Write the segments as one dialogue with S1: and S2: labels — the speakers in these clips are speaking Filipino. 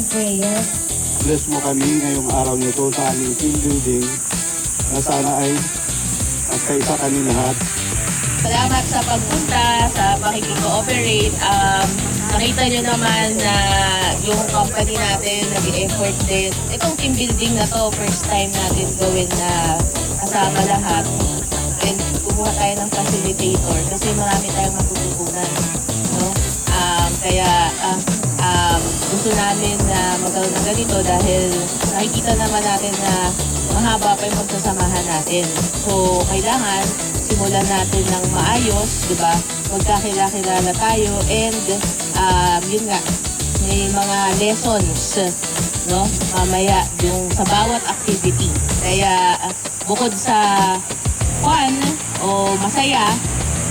S1: prayer.
S2: Bless mo kami ngayong araw nito sa aming team building na sana ay magkaisa kami lahat.
S3: Salamat sa pagpunta, sa pakikipag-cooperate. Nakita nyo naman na yung company natin nag-effort din. Itong team building na to, first time natin gawin na kasama lahat. And kumuha tayo ng facilitator kasi marami tayong matututunan. No? Gusto namin na magkaroon ng ganito dahil nakikita naman natin na mahaba pa yung pagsasamahan natin. So, kailangan simulan natin ng maayos, di ba? Magkakilala tayo and yun nga, may mga lessons, no? Mamaya yung sa bawat activity. Kaya bukod sa fun o masaya,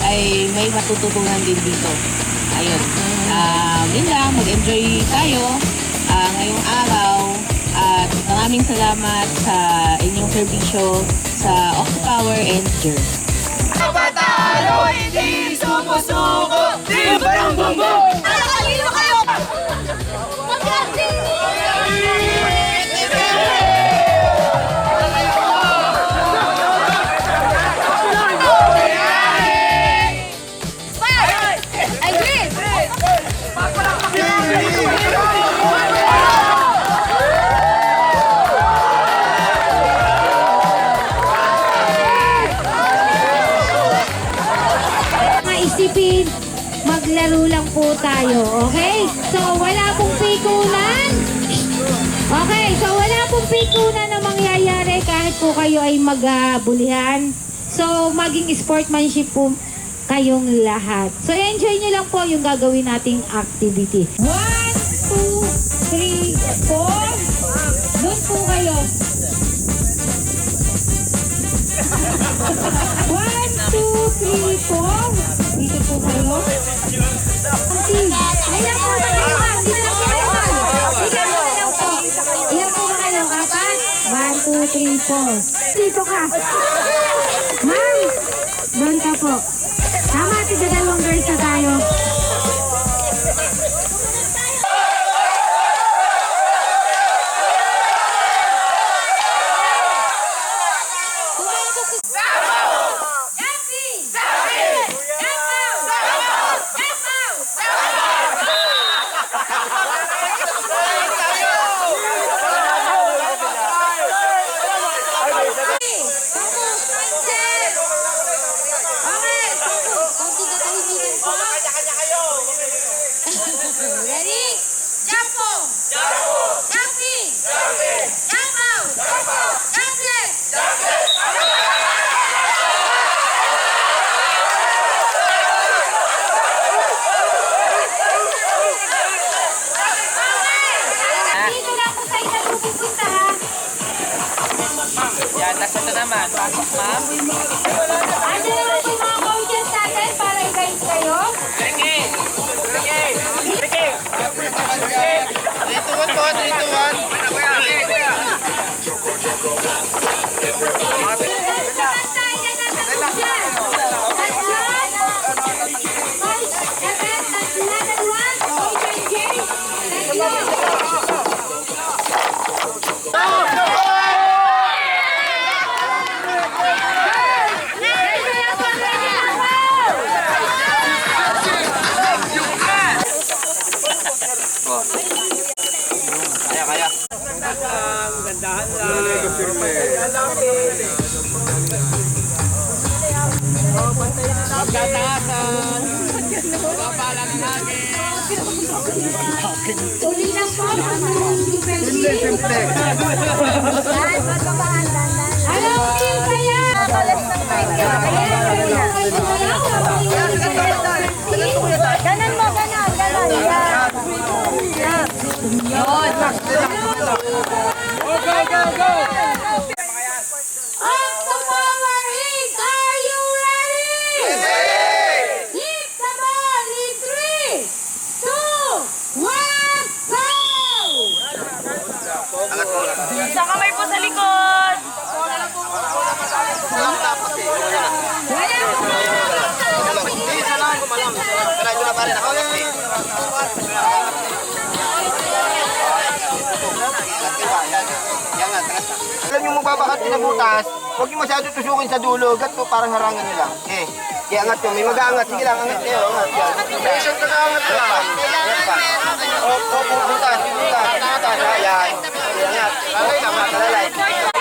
S3: ay may matututunan din dito. Ayun. Yun lang, mag-enjoy tayo ngayong araw at maraming salamat sa inyong serbisyo sa Octopower and Jer.
S4: Patalo, hindi sumusuko, di ba yung bumbo?
S5: Nakakalino kayo! Magkasi!
S1: Isipin, maglaro lang po tayo, okay? So, wala pong pikunan. Okay, so wala pong pikunan na mangyayari kahit po kayo ay magbulihan. So, maging sportsmanship po kayong lahat. So, enjoy nyo lang po yung gagawin nating activity. 1, 2, 3, 4. Doon po kayo. 1, 2, 3, 4. Dito po kayo. Ayan po na kayo. Dito lang po kayo. Dito lang po. Ayan po na kayo. Apat. 1, 2, 3, 4. Dito ka. Ma'am. Doon ka po. Tama, tigdadalawang girls na tayo.
S5: Ready? Jump po! Jumping! Jump out! Jump left! Dito lang po tayo nagpupunta ha.
S4: Yan, nasa ito naman. Pasok, ma'am.
S5: Ano naman yung mga coaches natin para i-guide kayo?
S4: Ricky! Ricky! Ricky! 3, 2, 1 po. 3, 2, 1. Kaya, kaya. Gandahan lang. Magtataasan. Papalang natin.
S1: Uli lang po.
S2: Simple.
S1: Anong team kaya?
S5: Ganon mo, ganon, ganon.
S1: Octopower Inc., are you ready? Hit the ball in 3, 2, 1, go!
S3: Sa kamay po sa likod!
S5: Wala po.
S4: yung magbabakat na butas, huwag yung masyado tusukin sa dulo. Gato, parang harangan nyo lang. Okay. Kaya angat ko, may mag-aangat. Sige lang, angat kayo. Angat yan. Isang ka-angat na lang. Butas. Ayan. Angat. Okay, angat. Alalay.